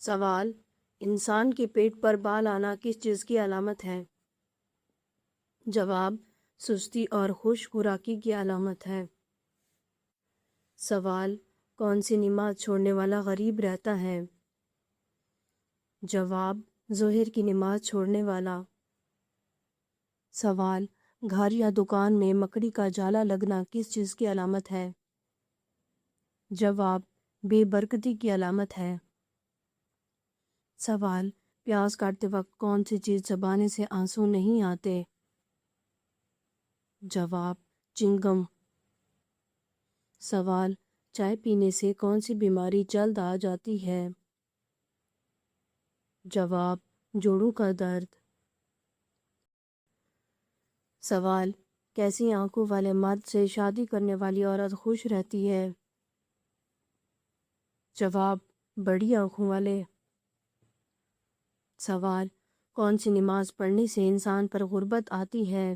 سوال: انسان کے پیٹ پر بال آنا کس چیز کی علامت ہے؟ جواب: سستی اور خوش خوراکی کی علامت ہے۔ سوال: کون سی نماز چھوڑنے والا غریب رہتا ہے؟ جواب: ظہر کی نماز چھوڑنے والا۔ سوال: گھر یا دکان میں مکڑی کا جالا لگنا کس چیز کی علامت ہے؟ جواب: بے برکتی کی علامت ہے۔ سوال: پیاز کاٹتے وقت کون سی چیز چبانے سے آنسو نہیں آتے؟ جواب: چنگم۔ سوال: چائے پینے سے کون سی بیماری جلد آ جاتی ہے؟ جواب: جوڑوں کا درد۔ سوال: کیسی آنکھوں والے مرد سے شادی کرنے والی عورت خوش رہتی ہے؟ جواب: بڑی آنکھوں والے۔ سوال: کون سی نماز پڑھنے سے انسان پر غربت آتی ہے؟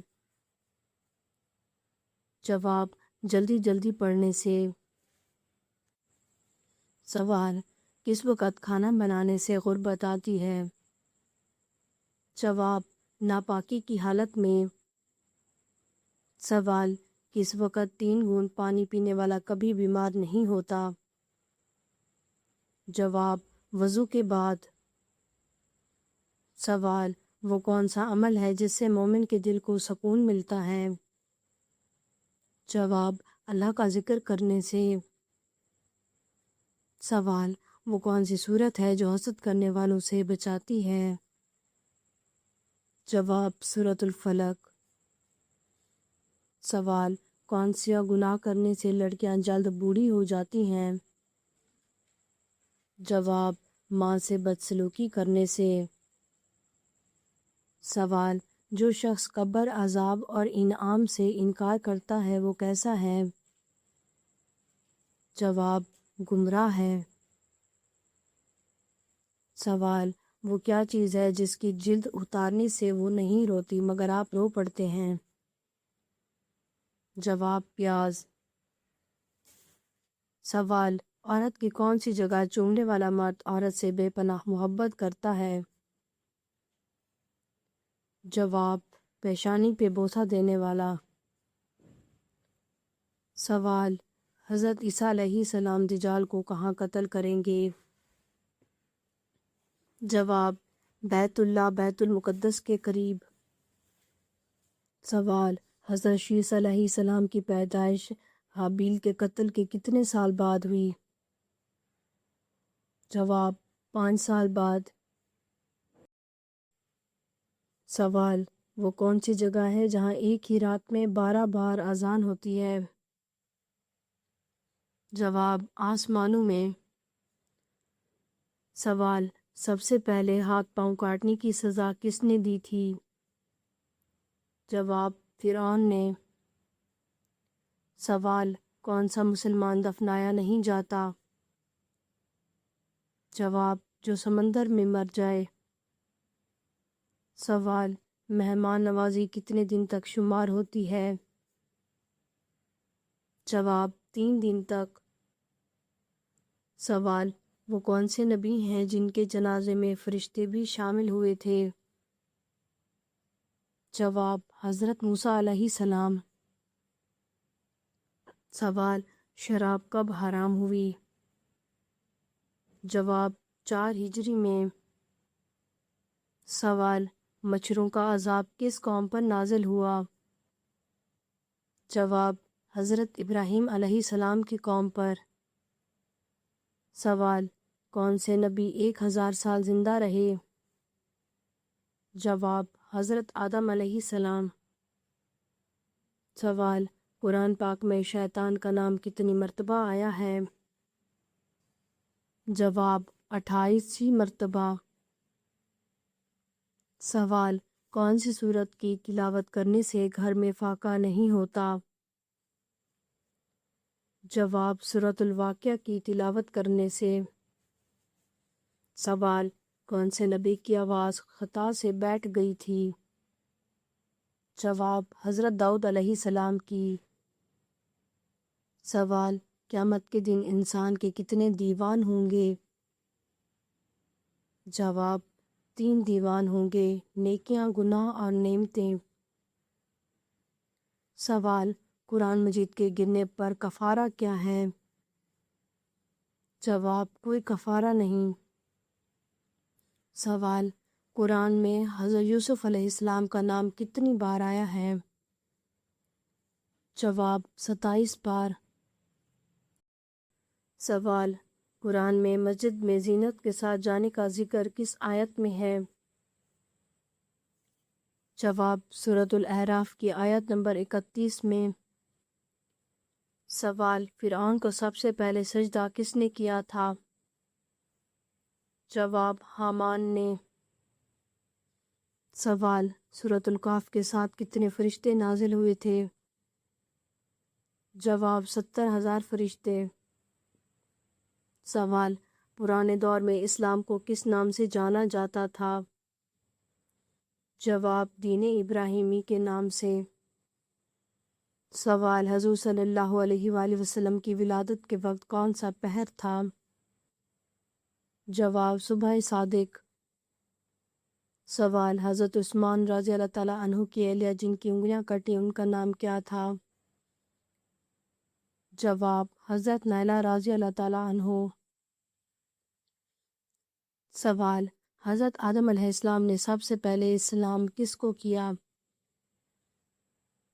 جواب: جلدی جلدی پڑھنے سے۔ سوال: کس وقت کھانا بنانے سے غربت آتی ہے؟ جواب: ناپاکی کی حالت میں۔ سوال: کس وقت 3 گھونٹ پانی پینے والا کبھی بیمار نہیں ہوتا؟ جواب: وضو کے بعد۔ سوال: وہ کون سا عمل ہے جس سے مومن کے دل کو سکون ملتا ہے؟ جواب: اللہ کا ذکر کرنے سے۔ سوال: وہ کون سی صورت ہے جو حسد کرنے والوں سے بچاتی ہے؟ جواب: سورۃ الفلق۔ سوال: کون سا گناہ کرنے سے لڑکیاں جلد بوڑھی ہو جاتی ہیں؟ جواب: ماں سے بدسلوکی کرنے سے۔ سوال: جو شخص قبر عذاب اور انعام سے انکار کرتا ہے وہ کیسا ہے؟ جواب: گمراہ ہے۔ سوال: وہ کیا چیز ہے جس کی جلد اتارنے سے وہ نہیں روتی مگر آپ رو پڑتے ہیں؟ جواب: پیاز۔ سوال: عورت کی کون سی جگہ چومنے والا مرد عورت سے بے پناہ محبت کرتا ہے؟ جواب: پیشانی پہ بوسہ دینے والا۔ سوال: حضرت عیسیٰ علیہ السلام دجال کو کہاں قتل کریں گے؟ جواب: بیت اللہ بیت المقدس کے قریب۔ سوال: حضرت عیسیٰ علیہ السلام کی پیدائش حابیل کے قتل کے کتنے سال بعد ہوئی؟ جواب: 5 سال بعد۔ سوال: وہ کون سی جگہ ہے جہاں ایک ہی رات میں 12 بار اذان ہوتی ہے؟ جواب: آسمانوں میں۔ سوال: سب سے پہلے ہاتھ پاؤں کاٹنے کی سزا کس نے دی تھی؟ جواب: فرعون نے۔ سوال: کون سا مسلمان دفنایا نہیں جاتا؟ جواب: جو سمندر میں مر جائے۔ سوال: مہمان نوازی کتنے دن تک شمار ہوتی ہے؟ جواب: 3 دن تک۔ سوال: وہ کون سے نبی ہیں جن کے جنازے میں فرشتے بھی شامل ہوئے تھے؟ جواب: حضرت موسیٰ علیہ السلام۔ سوال: شراب کب حرام ہوئی؟ جواب: 4 ہجری میں۔ سوال: مچھروں کا عذاب کس قوم پر نازل ہوا؟ جواب: حضرت ابراہیم علیہ السلام کی قوم پر۔ سوال: کون سے نبی 1000 سال زندہ رہے؟ جواب: حضرت آدم علیہ السلام۔ سوال: قرآن پاک میں شیطان کا نام کتنی مرتبہ آیا ہے؟ جواب: 28 مرتبہ۔ سوال: کون سی سورت کی تلاوت کرنے سے گھر میں فاقہ نہیں ہوتا؟ جواب: سورۃ الواقعہ کی تلاوت کرنے سے۔ سوال: کون سے نبی کی آواز خطا سے بیٹھ گئی تھی؟ جواب: حضرت داؤد علیہ السلام کی۔ سوال: قیامت کے دن انسان کے کتنے دیوان ہوں گے؟ جواب: 3 دیوان ہوں گے، نیکیاں، گناہ اور نعمتیں۔ سوال: قرآن مجید کے گرنے پر کفارہ کیا ہے؟ جواب: کوئی کفارہ نہیں۔ سوال: قرآن میں حضرت یوسف علیہ السلام کا نام کتنی بار آیا ہے؟ جواب: 27 بار۔ سوال: قرآن میں مسجد میں زینت کے ساتھ جانے کا ذکر کس آیت میں ہے؟ جواب: سورۃ الاعراف کی آیت نمبر 31 میں۔ سوال: فرعون کو سب سے پہلے سجدہ کس نے کیا تھا؟ جواب: حامان نے۔ سوال: سورۃ الکہف کے ساتھ کتنے فرشتے نازل ہوئے تھے؟ جواب: 70,000 فرشتے۔ سوال: پرانے دور میں اسلام کو کس نام سے جانا جاتا تھا؟ جواب: دین ابراہیمی کے نام سے۔ سوال: حضور صلی اللہ علیہ وآلہ وسلم کی ولادت کے وقت کون سا پہر تھا؟ جواب: صبح صادق۔ سوال: حضرت عثمان رضی اللہ تعالیٰ عنہ کی اہلیہ جن کی انگلیاں کٹی ان کا نام کیا تھا؟ جواب: حضرت نائلہ رضی اللہ تعالیٰ عنہ۔ سوال: حضرت آدم علیہ السلام نے سب سے پہلے اسلام کس کو کیا؟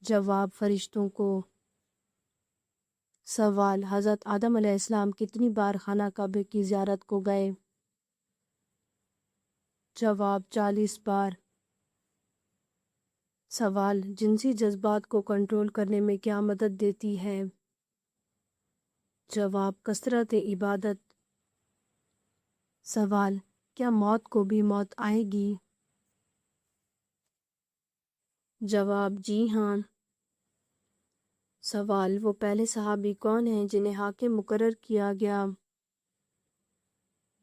جواب: فرشتوں کو۔ سوال: حضرت آدم علیہ السلام کتنی بار خانہ کعبہ کی زیارت کو گئے؟ جواب: 40 بار۔ سوال: جنسی جذبات کو کنٹرول کرنے میں کیا مدد دیتی ہے؟ جواب: کثرت عبادت۔ سوال: کیا موت کو بھی موت آئے گی؟ جواب: جی ہاں۔ سوال: وہ پہلے صحابی کون ہیں جنہیں حاکم مقرر کیا گیا؟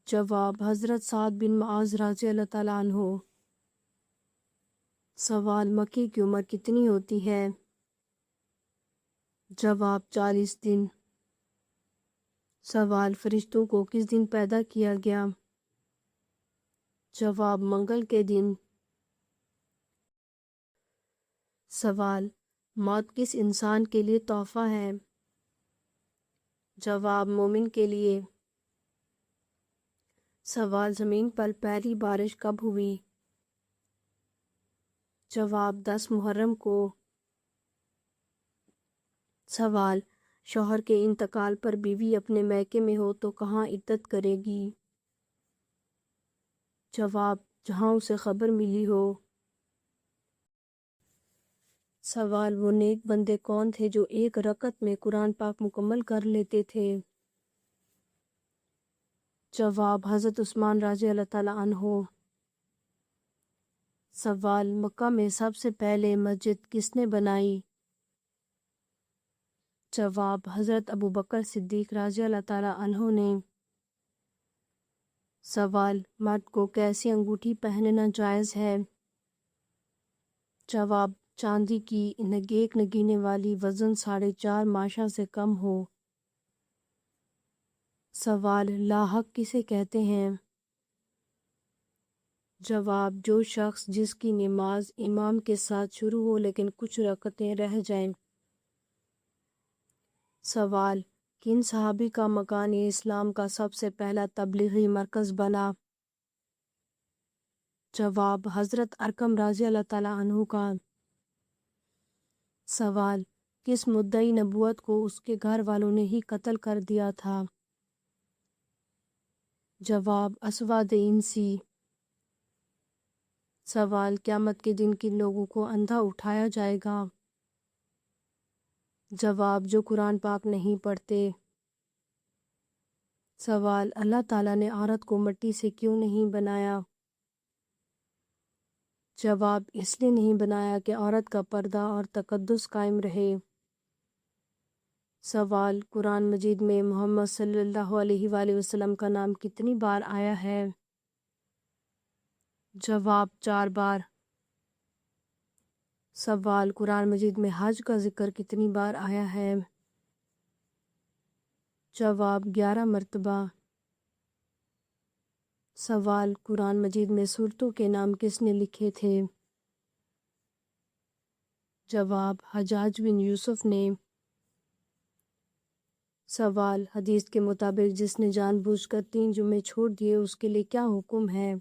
جواب: حضرت سعد بن معاذ رضی اللہ تعالیٰ عنہ۔ سوال: مکی کی عمر کتنی ہوتی ہے؟ جواب: 40 دن۔ سوال: فرشتوں کو کس دن پیدا کیا گیا؟ جواب: منگل کے دن۔ سوال: موت کس انسان کے لیے تحفہ ہے؟ جواب: مومن کے لیے۔ سوال: زمین پر پہلی بارش کب ہوئی؟ جواب: 10 محرم کو۔ سوال: شوہر کے انتقال پر بیوی اپنے میکے میں ہو تو کہاں عدت کرے گی؟ جواب: جہاں اسے خبر ملی ہو۔ سوال: وہ نیک بندے کون تھے جو ایک رکعت میں قرآن پاک مکمل کر لیتے تھے؟ جواب: حضرت عثمان رضی اللہ تعالیٰ عنہ۔ سوال: مکہ میں سب سے پہلے مسجد کس نے بنائی؟ جواب: حضرت ابوبکر صدیق رضی اللہ تعالیٰ عنہ نے۔ سوال: مرد کو کیسی انگوٹھی پہننا جائز ہے؟ جواب: چاندی کی، ایک نگینے والی، وزن 4.5 ماشا سے کم ہو۔ سوال: لاحق کسے کہتے ہیں؟ جواب: جو شخص جس کی نماز امام کے ساتھ شروع ہو لیکن کچھ رکعتیں رہ جائیں۔ سوال: کن صحابی کا مکان اسلام کا سب سے پہلا تبلیغی مرکز بنا؟ جواب: حضرت ارقم رضی اللہ تعالیٰ عنہ کا۔ سوال: کس مدعی نبوت کو اس کے گھر والوں نے ہی قتل کر دیا تھا؟ جواب: اسود عنسی۔ سوال: قیامت کے دن کن لوگوں کو اندھا اٹھایا جائے گا؟ جواب: جو قرآن پاک نہیں پڑھتے۔ سوال: اللہ تعالیٰ نے عورت کو مٹی سے کیوں نہیں بنایا؟ جواب: اس لیے نہیں بنایا کہ عورت کا پردہ اور تقدس قائم رہے۔ سوال: قرآن مجید میں محمد صلی اللہ علیہ وآلہ وسلم کا نام کتنی بار آیا ہے؟ جواب: 4 بار۔ سوال: قرآن مجید میں حج کا ذکر کتنی بار آیا ہے؟ جواب: 11 مرتبہ۔ سوال، قرآن مجید میں سورتوں کے نام کس نے لکھے تھے؟ جواب، حجاج بن یوسف نے۔ سوال، حدیث کے مطابق جس نے جان بوجھ کر 3 جمعے چھوڑ دیے اس کے لیے کیا حکم ہے؟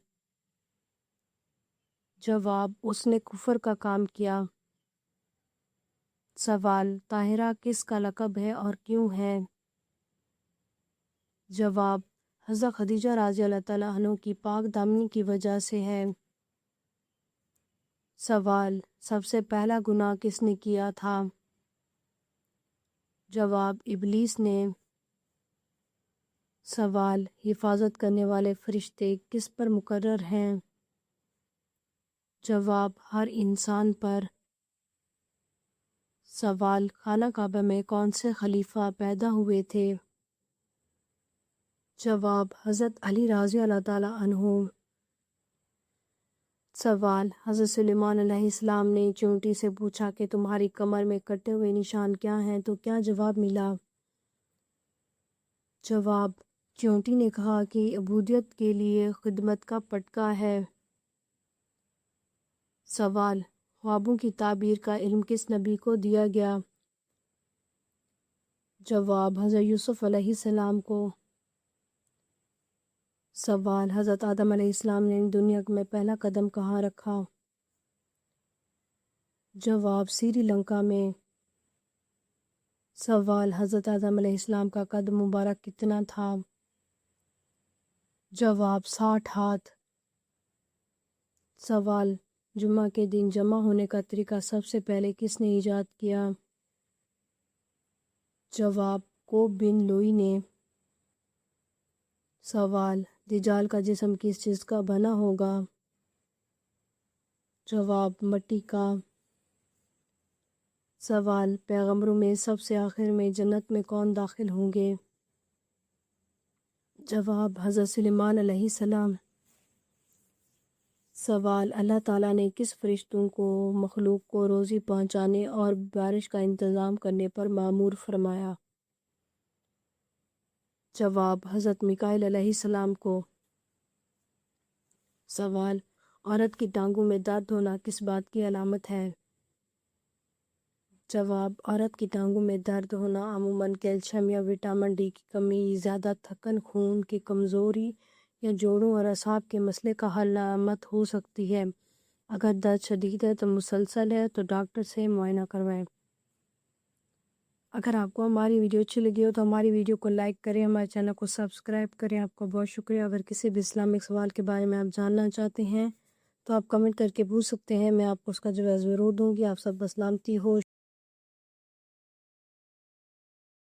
جواب، اس نے کفر کا کام کیا۔ سوال، طاہرہ کس کا لقب ہے اور کیوں ہے؟ جواب، حضرت خدیجہ رضی اللہ تعالیٰ عنہ کی پاک دامنی کی وجہ سے ہے۔ سوال، سب سے پہلا گناہ کس نے کیا تھا؟ جواب، ابلیس نے۔ سوال، حفاظت کرنے والے فرشتے کس پر مقرر ہیں؟ جواب، ہر انسان پر۔ سوال، خانہ کعبہ میں کون سے خلیفہ پیدا ہوئے تھے؟ جواب، حضرت علی رضی اللہ تعالیٰ عنہ۔ سوال، حضرت سلیمان علیہ السلام نے چونٹی سے پوچھا کہ تمہاری کمر میں کٹے ہوئے نشان کیا ہیں تو کیا جواب ملا؟ جواب، چونٹی نے کہا کہ عبودیت کے لیے خدمت کا پٹکا ہے۔ سوال، خوابوں کی تعبیر کا علم کس نبی کو دیا گیا؟ جواب، حضرت یوسف علیہ السلام کو۔ سوال، حضرت آدم علیہ السلام نے دنیا میں پہلا قدم کہاں رکھا؟ جواب، سری لنکا میں۔ سوال، حضرت آدم علیہ السلام کا قد مبارک کتنا تھا؟ جواب، 60 ہاتھ۔ سوال، جمعہ کے دن جمع ہونے کا طریقہ سب سے پہلے کس نے ایجاد کیا؟ جواب، کوب بن لوئی نے۔ سوال، دجال کا جسم کس چیز کا بنا ہوگا؟ جواب، مٹی کا۔ سوال، پیغمبروں میں سب سے آخر میں جنت میں کون داخل ہوں گے؟ جواب، حضرت سلیمان علیہ السلام۔ سوال، اللہ تعالیٰ نے کس فرشتوں کو مخلوق کو روزی پہنچانے اور بارش کا انتظام کرنے پر مامور فرمایا؟ جواب، حضرت میکائیل علیہ السلام کو۔ سوال، عورت کی ٹانگوں میں درد ہونا کس بات کی علامت ہے؟ جواب، عورت کی ٹانگوں میں درد ہونا عموماً کیلشیم یا وٹامن ڈی کی کمی، زیادہ تھکن، خون کی کمزوری یا جوڑوں اور اعصاب کے مسئلے کا علامت ہو سکتی ہے۔ اگر درد شدید ہے تو مسلسل ہے تو ڈاکٹر سے معائنہ کروائیں۔ اگر آپ کو ہماری ویڈیو اچھی لگی ہو تو ہماری ویڈیو کو لائک کریں، ہمارے چینل کو سبسکرائب کریں۔ آپ کا بہت شکریہ۔ اگر کسی بھی اسلامک سوال کے بارے میں آپ جاننا چاہتے ہیں تو آپ کمنٹ کر کے پوچھ سکتے ہیں، میں آپ کو اس کا جواب ضرور دوں گی۔ آپ سب سلامتی ہو۔